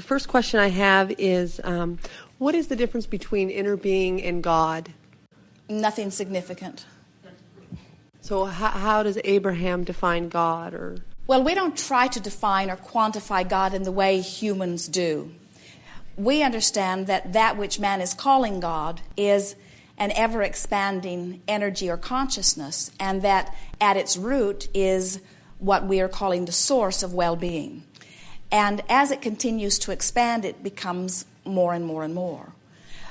first question I have is, what is the difference between inner being and God? Nothing significant. So how does Abraham define God? Well, we don't try to define or quantify God in the way humans do. We understand that which man is calling God is an ever-expanding energy or consciousness, and that at its root is what we are calling the source of well-being. And as it continues to expand, it becomes more and more and more.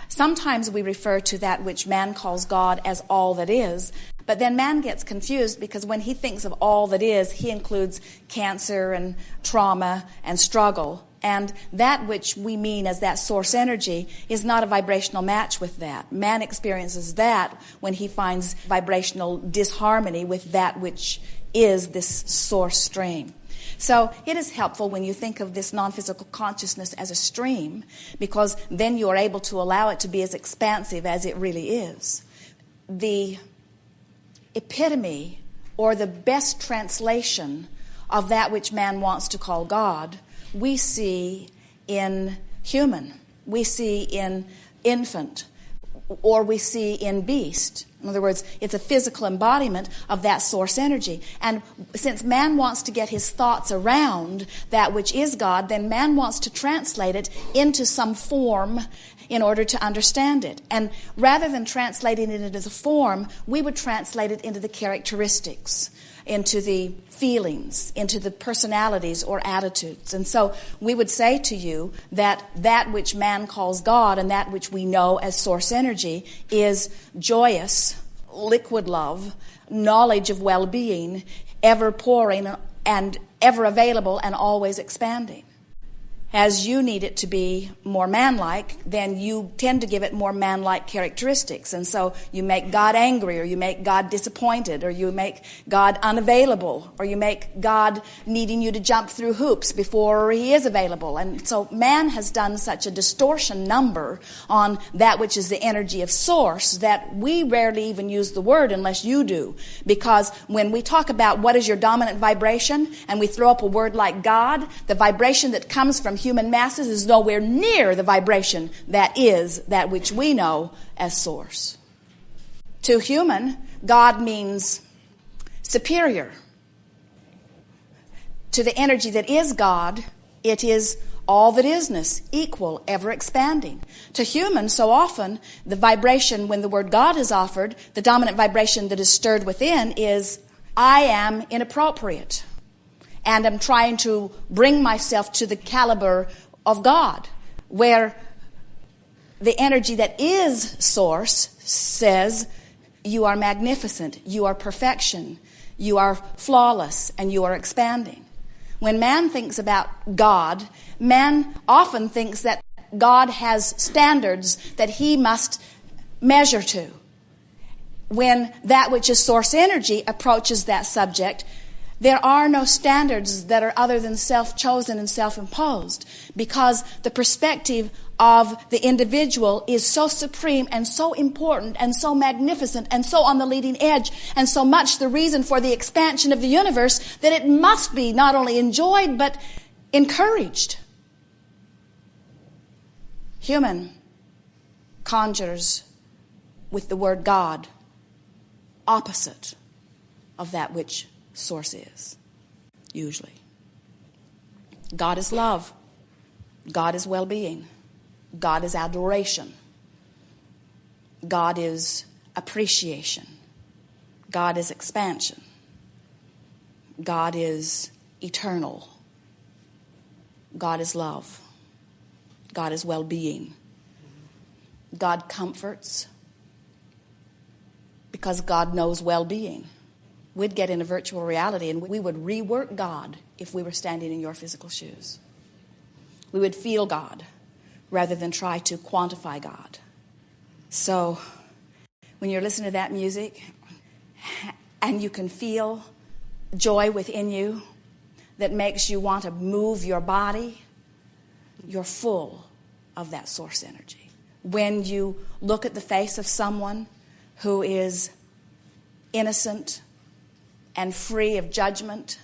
Sometimes we refer to that which man calls God as all that is, but then man gets confused because when he thinks of all that is, he includes cancer and trauma and struggle. And that which we mean as that source energy is not a vibrational match with that. Man experiences that when he finds vibrational disharmony with that which is this source stream. So it is helpful when you think of this non-physical consciousness as a stream, because then you are able to allow it to be as expansive as it really is. The epitome or the best translation of that which man wants to call God, we see in human, we see in infant, or we see in beast. In other words, it's a physical embodiment of that source energy. And since man wants to get his thoughts around that which is God, then man wants to translate it into some form in order to understand it. And rather than translating it into the form, we would translate it into the characteristics, into the feelings, into the personalities or attitudes. And so we would say to you that which man calls God and that which we know as source energy is joyous, liquid love, knowledge of well-being, ever pouring and ever available and always expanding. As you need it to be more man-like, then you tend to give it more man-like characteristics. And so you make God angry, or you make God disappointed, or you make God unavailable, or you make God needing you to jump through hoops before he is available. And so man has done such a distortion number on that which is the energy of source that we rarely even use the word unless you do. Because when we talk about what is your dominant vibration, and we throw up a word like God, the vibration that comes from human masses is nowhere near the vibration that is that which we know as source. To human, God means superior. To the energy that is God, it is all that isness, equal, ever expanding. To human, so often, the vibration when the word God is offered, the dominant vibration that is stirred within is, I am inappropriate. And I'm trying to bring myself to the caliber of God, where the energy that is source says, you are magnificent, you are perfection, you are flawless, and you are expanding. When man thinks about God, man often thinks that God has standards that he must measure to. When that which is source energy approaches that subject, there are no standards that are other than self-chosen and self-imposed, because the perspective of the individual is so supreme and so important and so magnificent and so on the leading edge and so much the reason for the expansion of the universe that it must be not only enjoyed but encouraged. Human conjures with the word God opposite of that which source is, usually. God is love. God is well-being. God is adoration. God is appreciation. God is expansion. God is eternal. God is love. God is well-being. God comforts because God knows well-being. We'd get in a virtual reality and we would rework God if we were standing in your physical shoes. We would feel God rather than try to quantify God. So when you're listening to that music and you can feel joy within you that makes you want to move your body, you're full of that source energy. When you look at the face of someone who is innocent and free of judgment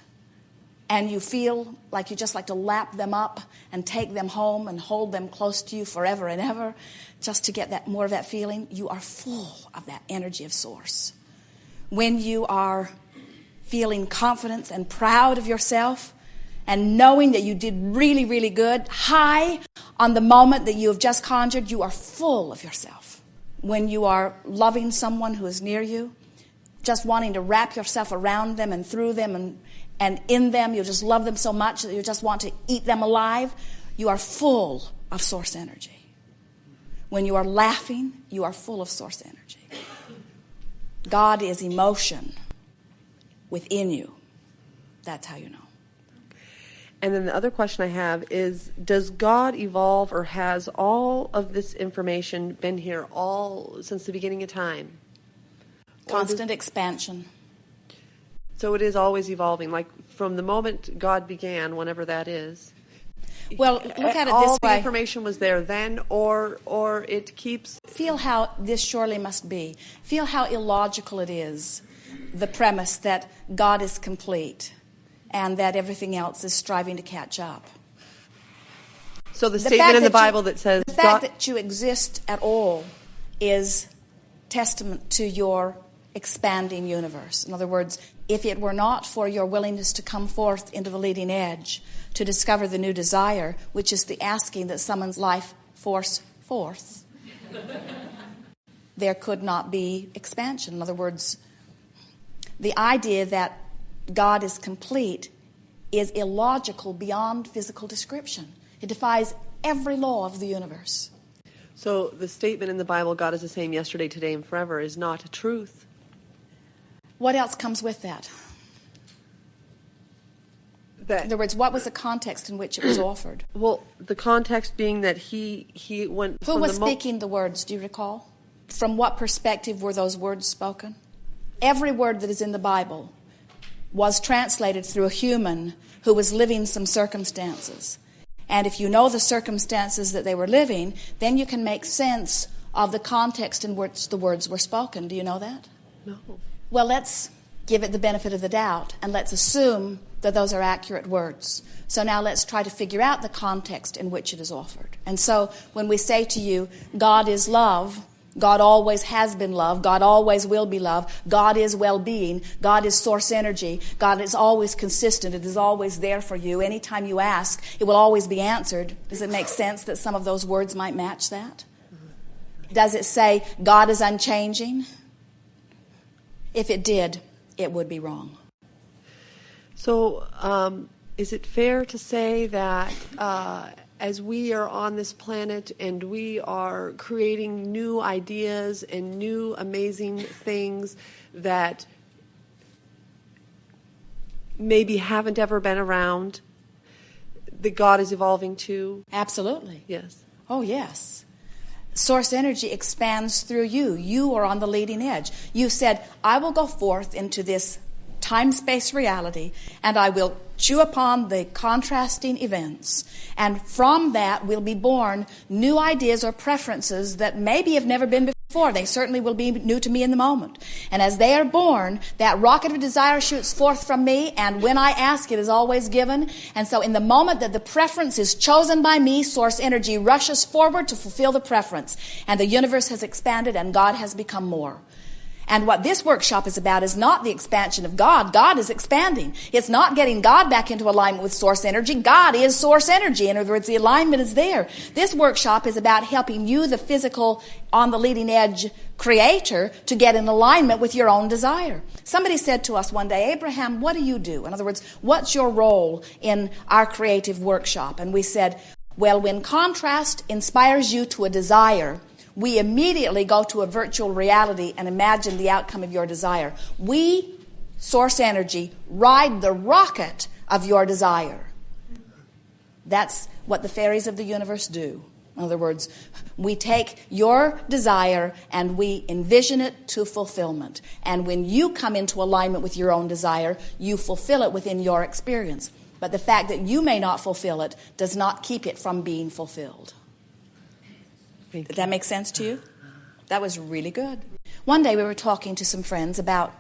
and you feel like you just like to lap them up and take them home and hold them close to you forever and ever, just to get that more of that feeling, you are full of that energy of Source. When you are feeling confidence and proud of yourself and knowing that you did really, really good, high on the moment that you have just conjured, you are full of yourself. When you are loving someone who is near you, just wanting to wrap yourself around them and through them and in them, you just love them so much that you just want to eat them alive, you are full of Source energy. When you are laughing, you are full of Source energy. God is emotion within you. That's how you know. And then the other question I have is, does God evolve, or has all of this information been here all since the beginning of time? Constant expansion. So it is always evolving, like from the moment God began, whenever that is. Well, look at it all this the way. information was there then, or it keeps... Feel how this surely must be. Feel how illogical it is, the premise that God is complete and that everything else is striving to catch up. So the statement in the Bible that says... The fact that you exist at all is testament to your expanding universe. In other words, if it were not for your willingness to come forth into the leading edge, to discover the new desire, which is the asking that summons life force forth, there could not be expansion. In other words, the idea that God is complete is illogical beyond physical description. It defies every law of the universe. So the statement in the Bible, God is the same yesterday, today, and forever, is not a truth. What else comes with that? In other words, what was the context in which it was offered? Well, the context being that he went... Who was speaking the words, do you recall? From what perspective were those words spoken? Every word that is in the Bible was translated through a human who was living some circumstances. And if you know the circumstances that they were living, then you can make sense of the context in which the words were spoken. Do you know that? No. Well, let's give it the benefit of the doubt, and let's assume that those are accurate words. So now let's try to figure out the context in which it is offered. And so when we say to you, God is love, God always has been love, God always will be love, God is well-being, God is Source energy, God is always consistent, it is always there for you. Anytime you ask, it will always be answered. Does it make sense that some of those words might match that? Does it say God is unchanging? If it did, it would be wrong. So is it fair to say that as we are on this planet and we are creating new ideas and new amazing things that maybe haven't ever been around, that God is evolving too? Absolutely. Yes. Oh, yes. Source energy expands through you. You are on the leading edge. You said, I will go forth into this time-space reality, and I will chew upon the contrasting events. And from that will be born new ideas or preferences that maybe have never been before. They certainly will be new to me in the moment. And as they are born, that rocket of desire shoots forth from me, and when I ask, it is always given. And so in the moment that the preference is chosen by me, Source energy rushes forward to fulfill the preference. And the universe has expanded, and God has become more. And what this workshop is about is not the expansion of God. God is expanding. It's not getting God back into alignment with Source energy. God is Source energy. In other words, the alignment is there. This workshop is about helping you, the physical, on the leading edge creator, to get in alignment with your own desire. Somebody said to us one day, Abraham, what do you do? In other words, what's your role in our creative workshop? And we said, well, when contrast inspires you to a desire, we immediately go to a virtual reality and imagine the outcome of your desire. We, Source energy, ride the rocket of your desire. That's what the fairies of the universe do. In other words, we take your desire and we envision it to fulfillment. And when you come into alignment with your own desire, you fulfill it within your experience. But the fact that you may not fulfill it does not keep it from being fulfilled. Did that make sense to you? That was really good. One day we were talking to some friends about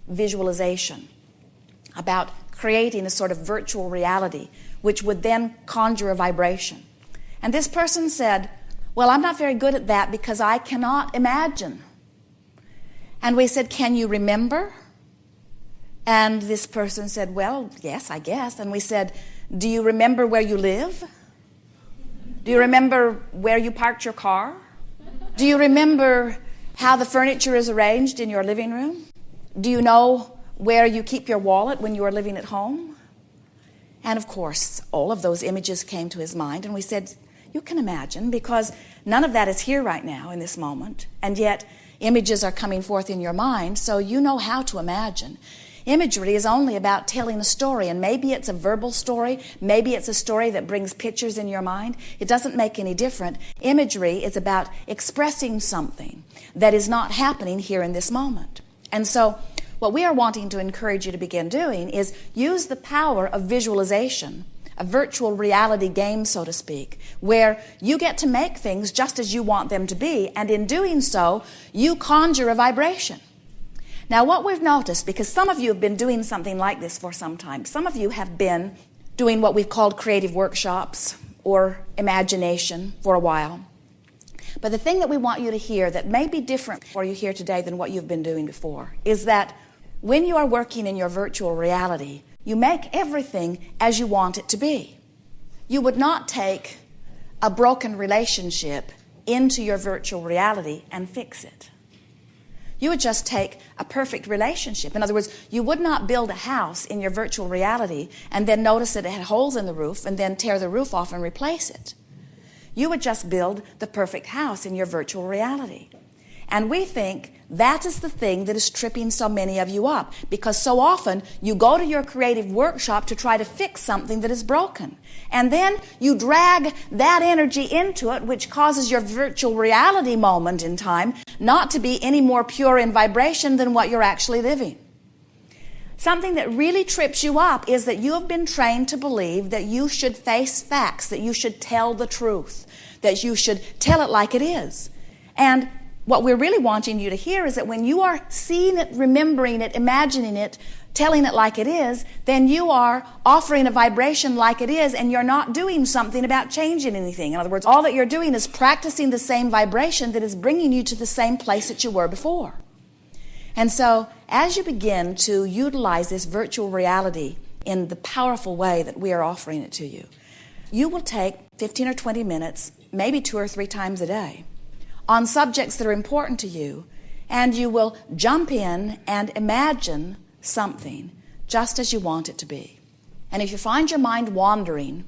visualization, about creating a sort of virtual reality, which would then conjure a vibration. And this person said, well, I'm not very good at that because I cannot imagine. And we said, can you remember? And this person said, well, yes, I guess. And we said, do you remember where you live? Do you remember where you parked your car? Do you remember how the furniture is arranged in your living room? Do you know where you keep your wallet when you are living at home? And of course, all of those images came to his mind, and we said, you can imagine, because none of that is here right now in this moment, and yet images are coming forth in your mind, so you know how to imagine. Imagery is only about telling a story, and maybe it's a verbal story, maybe it's a story that brings pictures in your mind. It doesn't make any difference. Imagery is about expressing something that is not happening here in this moment. And so what we are wanting to encourage you to begin doing is use the power of visualization, a virtual reality game, so to speak, where you get to make things just as you want them to be, and in doing so, you conjure a vibration. Now, what we've noticed, because some of you have been doing something like this for some time, some of you have been doing what we've called creative workshops or imagination for a while. But the thing that we want you to hear that may be different for you here today than what you've been doing before is that when you are working in your virtual reality, you make everything as you want it to be. You would not take a broken relationship into your virtual reality and fix it. You would just take a perfect relationship. In other words, you would not build a house in your virtual reality and then notice that it had holes in the roof and then tear the roof off and replace it. You would just build the perfect house in your virtual reality. And we think that is the thing that is tripping so many of you up, because so often you go to your creative workshop to try to fix something that is broken. And then you drag that energy into it, which causes your virtual reality moment in time not to be any more pure in vibration than what you're actually living. Something that really trips you up is that you have been trained to believe that you should face facts, that you should tell the truth, that you should tell it like it is. And what we're really wanting you to hear is that when you are seeing it, remembering it, imagining it, telling it like it is, then you are offering a vibration like it is, and you're not doing something about changing anything. In other words, all that you're doing is practicing the same vibration that is bringing you to the same place that you were before. And so, as you begin to utilize this virtual reality in the powerful way that we are offering it to you, you will take 15 or 20 minutes, maybe 2 or 3 times a day, on subjects that are important to you, and you will jump in and imagine something just as you want it to be. And if you find your mind wandering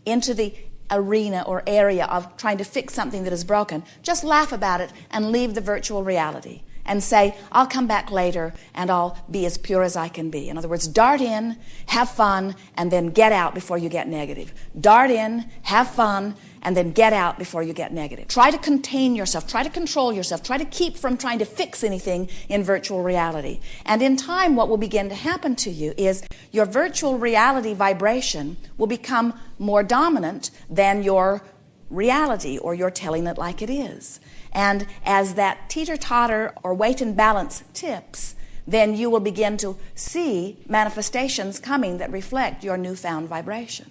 into the arena or area of trying to fix something that is broken, just laugh about it and leave the virtual reality and say, I'll come back later and I'll be as pure as I can be. In other words, dart in, have fun, and then get out before you get negative. Dart in, have fun, and then get out before you get negative. Try to contain yourself. Try to control yourself. Try to keep from trying to fix anything in virtual reality. And in time, what will begin to happen to you is your virtual reality vibration will become more dominant than your reality, or your telling it like it is. And as that teeter-totter or weight and balance tips, then you will begin to see manifestations coming that reflect your newfound vibration.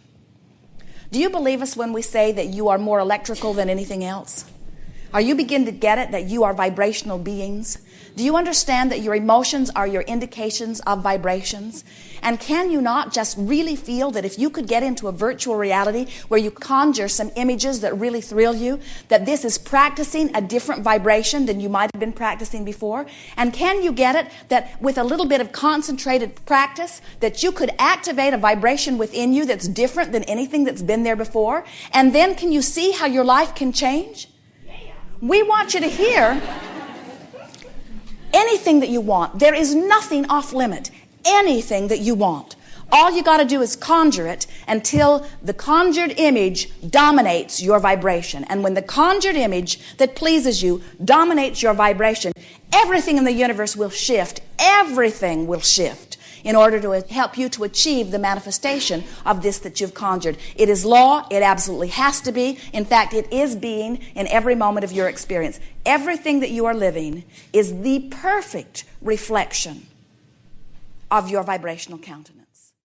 Do you believe us when we say that you are more electrical than anything else? Are you beginning to get it, that you are vibrational beings? Do you understand that your emotions are your indications of vibrations? And can you not just really feel that if you could get into a virtual reality where you conjure some images that really thrill you, that this is practicing a different vibration than you might have been practicing before? And can you get it that with a little bit of concentrated practice, that you could activate a vibration within you that's different than anything that's been there before? And then can you see how your life can change? We want you to hear anything that you want. There is nothing off limit. Anything that you want. All you got to do is conjure it until the conjured image dominates your vibration. And when the conjured image that pleases you dominates your vibration, everything in the universe will shift. Everything will shift in order to help you to achieve the manifestation of this that you've conjured. It is law. It absolutely has to be. In fact, it is being in every moment of your experience. Everything that you are living is the perfect reflection of your vibrational countenance.